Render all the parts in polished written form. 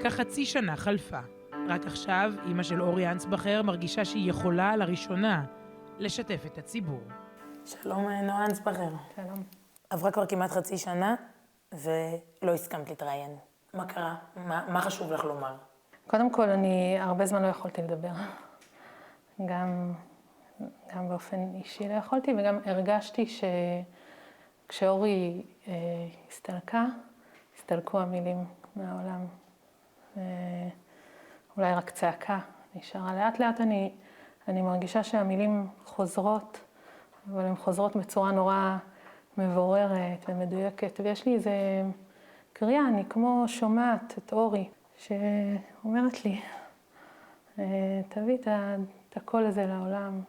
וכך חצי שנה חלפה. רק עכשיו אמא של אורי אנסבכר מרגישה שהיא יכולה לראשונה לשתף את הציבור. שלום, נועה אנסבכר. שלום. עברה כבר כמעט חצי שנה ולא הסכמת להתראיין. מה קרה? מה חשוב לך לומר? קודם כל, אני הרבה זמן לא יכולתי לדבר. גם באופן אישי לא יכולתי, וגם הרגשתי שכשאורי הסתלקו המילים מהעולם. אולי רק צעקה נשארה. לאט לאט אני מרגישה שהמילים חוזרות, אבל הן חוזרות בצורה נורא מבוררת ומדויקת, ויש לי איזה קריאה, אני כמו שומעת את אורי, שאומרת לי, תביא את הקול הזה לעולם.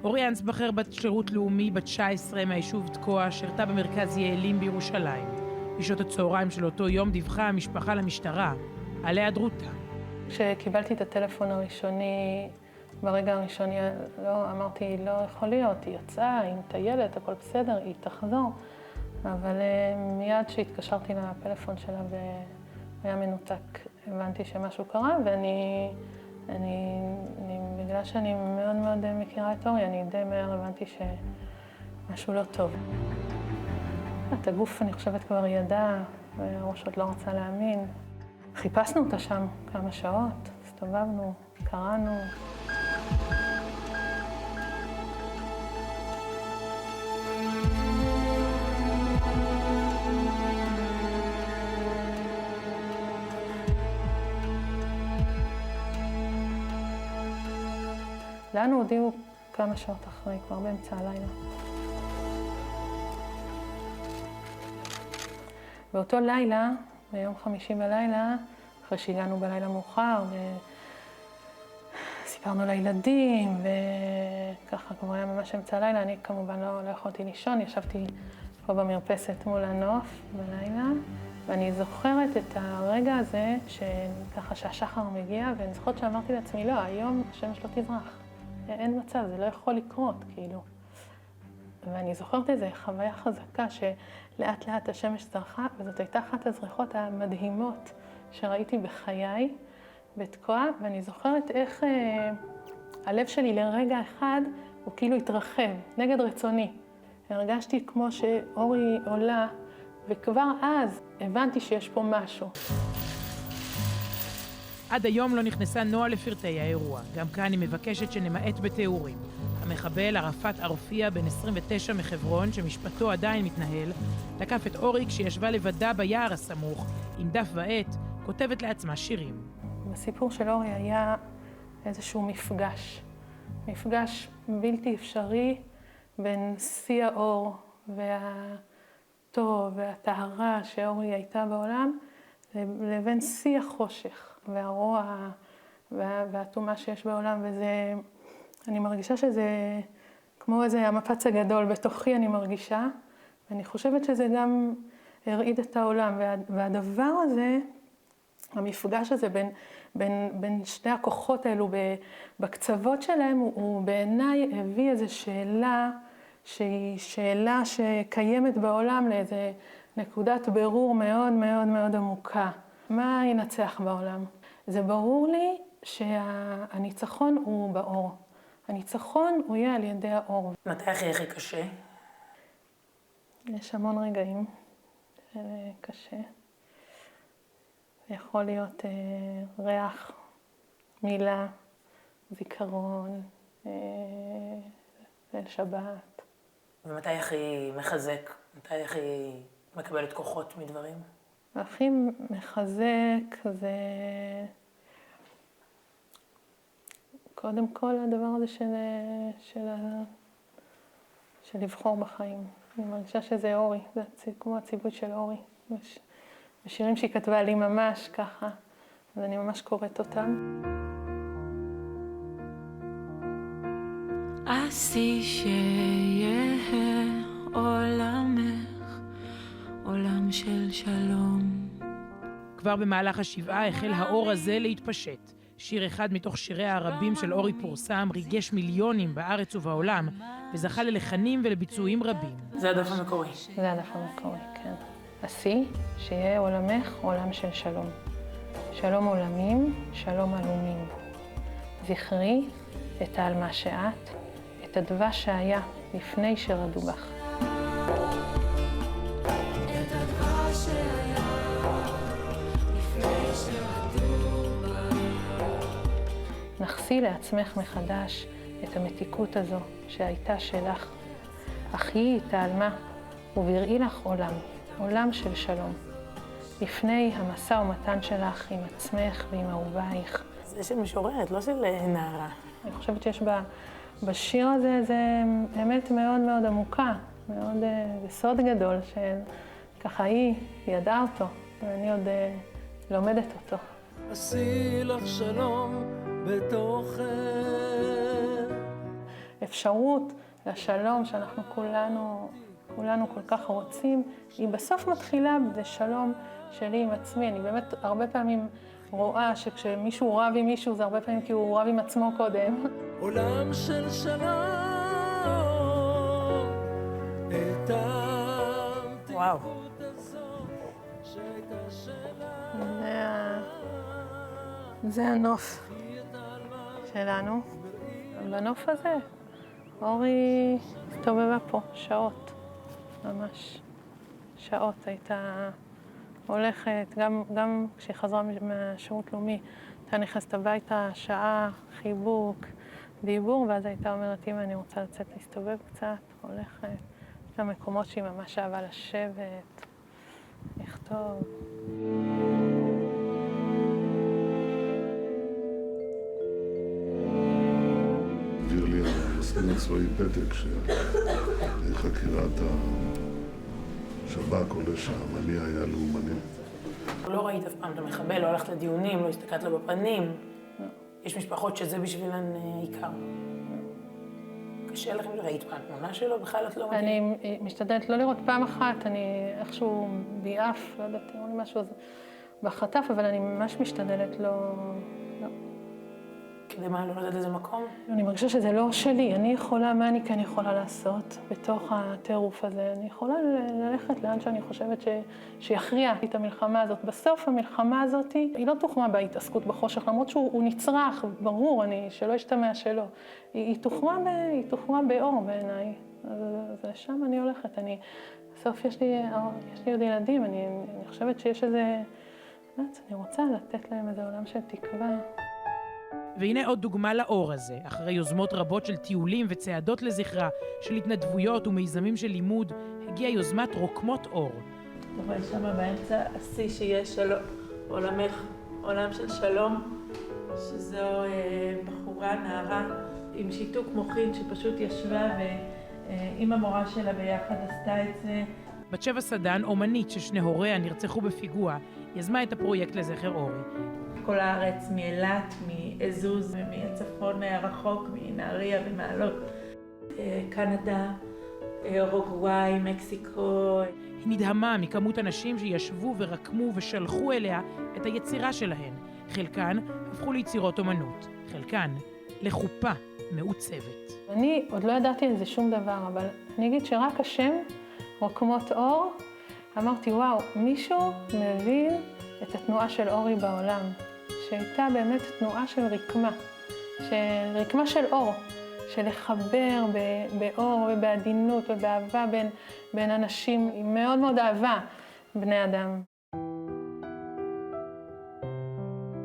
אורי אנסבכר בת שירות לאומי, בת 19 מהיישוב תקוע, שירתה במרכז יעלים בירושלים. בשעות הצהריים של אותו יום דיווחה המשפחה למשטרה על היעדרותה. כשקיבלתי את הטלפון הראשוני, ברגע הראשוני אמרתי, לא יכול להיות, היא יצאה, היא מטיילת, הכל בסדר, היא תחזור. אבל מיד שהתקשרתי לפלאפון שלה והיה מנותק, הבנתי שמשהו קרה, בגלל שאני מאוד מאוד מכירה את אורי, אני די מהר הבנתי שמשהו לא טוב. את הגוף, אני חושבת, כבר ידע, והראש עוד לא רצה להאמין. חיפשנו אותה שם כמה שעות, הסתובבנו, קראנו. לנו הודיעו כמה שעות אחרי, כבר באמצע הלילה. באותו לילה, ביום חמישי בלילה, אחרי שהגענו בלילה מאוחר, סיפרנו לילדים, וככה כבר היה ממש אמצע הלילה, אני כמובן לא יכולתי לישון, ישבתי פה במרפסת מול הנוף בלילה, ואני זוכרת את הרגע הזה, שככה שהשחר מגיע, ואני זוכרת שאמרתי לעצמי, לא, היום השמש לא תזרח. אין מצב, זה לא יכול לקרות, כאילו. ואני זוכרת איזו חוויה חזקה שלאט לאט השמש זרחה, וזאת הייתה אחת הזריחות המדהימות שראיתי בחיי, בתקוע, ואני זוכרת איך הלב שלי לרגע אחד הוא כאילו התרחב, נגד רצוני. הרגשתי כמו שאורי עולה, וכבר אז הבנתי שיש פה משהו. עד היום לא נכנסה נועה לפרטי האירוע. גם כאן היא מבקשת שנמעט בתיאורים. המחבל ערפאת ערפיה, בן 29 מחברון, שמשפטו עדיין מתנהל, תקף את אורי כשישבה לבדה ביער הסמוך, עם דף ועט, כותבת לעצמה שירים. בסיפור של אורי היה איזשהו מפגש בלתי אפשרי בין שיא האור והטוב והטהרה שאורי הייתה בעולם, לבין שיא החושך והרוע והתומה שיש בעולם, וזה, אני מרגישה שזה כמו איזה המפץ הגדול בתוכי, אני מרגישה, ואני חושבת שזה גם הרעיד את העולם, והדבר הזה, המפגש הזה בין שני הכוחות האלו בקצוות שלהם, הוא בעיניי הביא איזו שאלה, שהיא שאלה שקיימת בעולם לאיזה נקודת בירור מאוד מאוד מאוד עמוקה. מה ינצח בעולם? זה ברור לי שהניצחון הוא באור. הניצחון הוא יהיה על ידי האור. מתי הכי קשה? יש המון רגעים קשה. זה יכול להיות ריח, מילה, זיכרון, ליל שבת. ומתי הכי מחזק? מתי הכי מקבלת כוחות מדברים? הכי מחזק זה קודם כל הדבר הזה של לבחור בחיים. אני מרגישה שזה אורי, זה כמו הציווי של אורי. בשירים שהיא כתבה לי ממש ככה, אז אני ממש קוראת אותם. עשי שיהיה עולמך, עולם של שלום. כבר במהלך השבעה החל האור הזה להתפשט. שיר אחד מתוך שיריה הרבים של אורי פורסם, ריגש מיליונים בארץ ובעולם, וזכה ללחנים ולביצועים רבים. זה הדף המקורי. זה הדף המקורי, כן. השיא, שיהיה עולמך עולם של שלום. שלום עולמים, שלום עלומים. זכרי את העלמה שאת, את הדבש שהיה לפני שרדו בך. נחסי לעצמך מחדש את המתיקות הזו שהייתה שלך. אחי את העלמה ובראי לך עולם, עולם של שלום. לפני המשא ומתן שלך עם עצמך ועם אהובייך. זה של משוררת, לא של נערה. אני חושבת שיש בשיר הזה, זה אמת מאוד מאוד עמוקה, מאוד, זה סוד גדול שככה היא ידעה אותו, ואני עוד לומדת אותו. עשי לך שלום בתוכך. אפשרות לשלום שאנחנו כולנו כל כך רוצים, היא בסוף מתחילה בשלום שלי עם עצמי. אני באמת הרבה פעמים רואה שכשמישהו רב עם מישהו, זה הרבה פעמים כי הוא רב עם עצמו קודם. עולם של שלום, את וואו. המתיקות הזאת שקשה זה הנוף שלנו. בנוף הזה, אורי הסתובבה פה שעות, ממש שעות. הייתה הולכת, גם כשהיא חזרה מהשירות לאומי, הייתה נכנסת הביתה, שעה, חיבוק, דיבור, ואז הייתה אומרת, אמא, אני רוצה לצאת להסתובב קצת, הולכת. יש לה מקומות שהיא ממש אהבה לשבת, לכתוב. העביר לי המסגן הצבאי פתק שחקירת השב"כ עולה שהמניע היה לאומני. לא ראית אף פעם את המחבל, לא הלכת לדיונים, לא הסתכלת לו בפנים. יש משפחות שזה בשבילן עיקר. קשה לכם, ראית פעם תמונה שלו? בכלל את לא מתאים? אני משתדלת לא לראות פעם אחת, אני איכשהו ביעף, לא יודעת, תראו לי משהו בחטף, אבל אני ממש משתדלת לא. כדי מה, לא יודעת איזה מקום? אני מרגישה שזה לא שלי, אני יכולה, מה אני כן יכולה לעשות בתוך הטירוף הזה? אני יכולה ללכת לאן שאני חושבת שיכריע את המלחמה הזאת. בסוף המלחמה הזאת היא לא תוחמה בהתעסקות בחושך, למרות שהוא נצרך, ברור, שלא ישתמע שלא. היא תוחמה באור בעיניי, אז לשם אני הולכת. בסוף יש לי עוד ילדים, אני חושבת שיש איזה, אני רוצה לתת להם איזה עולם של תקווה. והנה עוד דוגמה לאור הזה, אחרי יוזמות רבות של טיולים וצעדות לזכרה, של התנדבויות ומיזמים של לימוד, הגיעה יוזמת רוקמות אור. אבל שם באמצע השיא שיש עולמך, עולם של שלום, שזו בחורה, נערה, עם שיתוק מוחין שפשוט ישבה ועם המורה שלה ביחד עשתה את זה. בת שבע סדן, אומנית ששני הוריה נרצחו בפיגוע, יזמה את הפרויקט לזכר אורי. כל הארץ, מאילת, מאזוז, מהצפון הרחוק, מנהריה ומעלות, קנדה, אורוגוואי, מקסיקו. היא נדהמה מכמות אנשים שישבו ורקמו ושלחו אליה את היצירה שלהן. חלקן הפכו ליצירות אומנות, חלקן לחופה מעוצבת. אני עוד לא ידעתי על זה שום דבר, אבל אני אגיד שרק השם, רוקמות אור, אמרתי, וואו, מישהו מבין את התנועה של אורי בעולם, שהייתה באמת תנועה של רקמה של אור, של לחבר באור ובעדינות ובאהבה בין אנשים, היא מאוד מאוד אהבה בני אדם.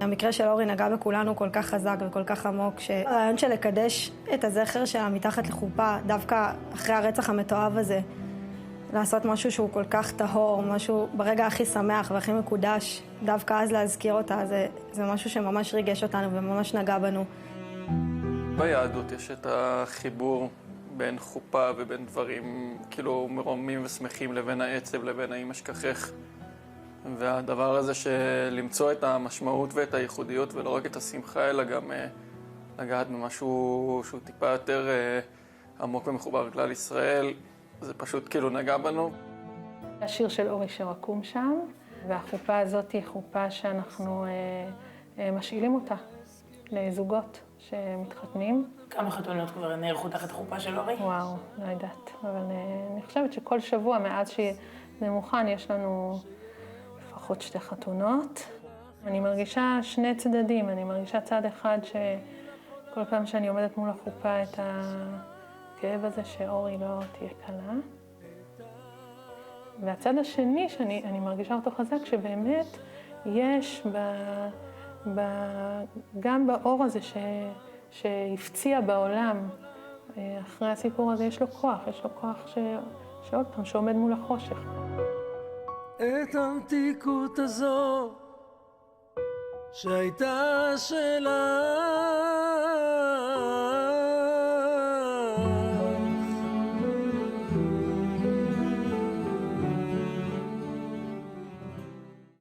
המקרה של אורי נגע בכולנו כל כך חזק וכל כך עמוק, שהרעיון של לקדש את הזכר שלה מתחת לחופה, דווקא אחרי הרצח המתועב הזה, לעשות משהו שהוא כל כך טהור, משהו ברגע הכי שמח והכי מקודש, דווקא אז להזכיר אותה, זה משהו שממש ריגש אותנו וממש נגע בנו. ביהדות יש את החיבור בין חופה ובין דברים כאילו מרומים ושמחים לבין העצב, לבין האם אשכחך. והדבר הזה שלמצוא את המשמעות ואת הייחודיות ולא רק את השמחה, אלא גם לגעת במשהו שהוא טיפה יותר עמוק ומחובר לכלל ישראל, זה פשוט כאילו נגע בנו. השיר של אורי שרקום שם, והחופה הזאת היא חופה שאנחנו משאילים אותה לזוגות שמתחתנים. כמה חתונות כבר נערכו תחת החופה של אורי? וואו, לא יודעת. אבל אני חושבת שכל שבוע מאז שזה מוכן יש לנו לפחות 2 חתונות. אני מרגישה שני צדדים. אני מרגישה צד אחד שכל פעם שאני עומדת מול החופה את הכאב הזה שאורי לא תהיה קלה. והצד השני שאני מרגישה אותו חזק, שבאמת יש גם באור הזה שהפציע בעולם, אחרי הסיפור הזה יש לו כוח שעוד פעם שעומד מול החושך. את המתיקות הזו שהייתה שלנו